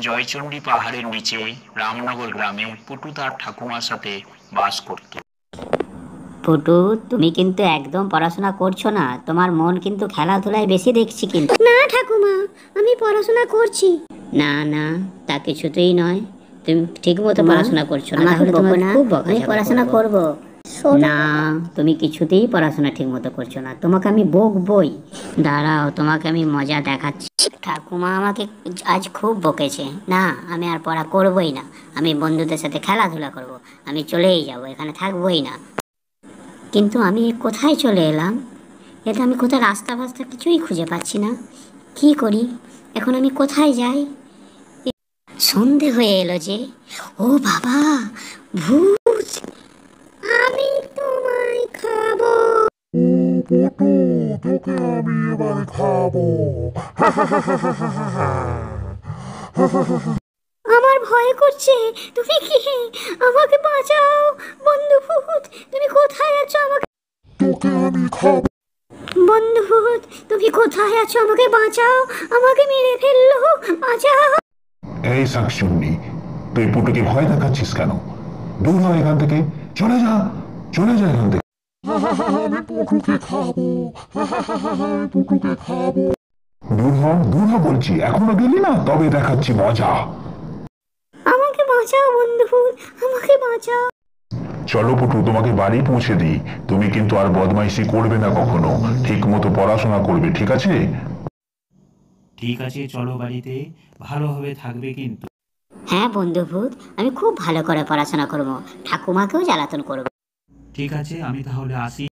জয়চণ্ডী পাহাড়ের নিচে রামনগর গ্রামে পুটু তার ঠাকুমার সাথে বাস করত। পুটু, তুমি কিন্তু একদম পড়াশোনা করছো না, তোমার মন কিন্তু খেলাধুলায় বেশি দেখছি কিন্তু। না ঠাকুমা, আমি পড়াশোনা করছি। না না, তা কিছুতেই নয়, তুমি ঠিক মতো পড়াশোনা করছো না, আমাকে তাহলে তোমার বকো না, খুব আমি বকাঝকা পড়াশোনা করব। করব। না, তুমি কিছুতেই পড়াশোনা ঠিক মতো করছো না, তোমাকে আমি বকবই। দাঁড়াও, তোমাকে আমি মজা দেখাচ্ছি। ঠাকুমা আমাকে আজ খুব বকেছে, না আমি আর পড়া করবই না, আমি বন্ধুদের সাথে খেলাধুলা করব, আমি চলেই যাব, এখানে থাকবোই না। কিন্তু আমি কোথায় চলে এলাম? এটা আমি কোথায় রাস্তা ফাস্তা কিছুই খুঁজে পাচ্ছি না, কি করি এখন, আমি কোথায় যাই? সন্ধে হয়ে এলো যে, ও বাবা, ভূত! আমি তোমায় খাবো। ও পটু, তোকে আমি এবার খাবো। আমার ভয় করছে, তুমি কি? আমাকে বাঁচাও বন্ধু ভূত, তুমি কোথায় আছো? আমাকে তোকে আমি খাবো। বন্ধু ভূত, তুমি কোথায় আছো? আমাকে বাঁচাও, আমাকে মেরে ফেললো, বাঁচাও। এই শাকচুন্নি, তুই পুটুকে ভয় দেখাচ্ছিস কেন? দূর হ এখান থেকে, চলে যা, চলে যা এখান থেকে। আমি পুটুকে খাবো, আমি পুটুকে খাবো। দূর হ বলছি, এখনো গেলি না? তবে দেখাচ্ছি মজা। আমাকে বাঁচাও বন্ধু ভূত, আমাকে বাঁচাও। চলো পুটু, তোমাকে বাড়ি পৌঁছে দিই। তুমি কিন্তু আর বদমাইশি করবে না কখনো, ঠিক মতো পড়াশোনা করবে, ঠিক আছে? ঠিক আছে, চলো বাড়িতে, ভালোভাবে থাকবে কিন্তু। হ্যাঁ বন্ধু ভূত, আমি খুব ভালো করে পড়াশোনা করব, ঠাকুমাকেও জ্বালাতন করব। ঠিক আছে, আমি তাহলে আসি।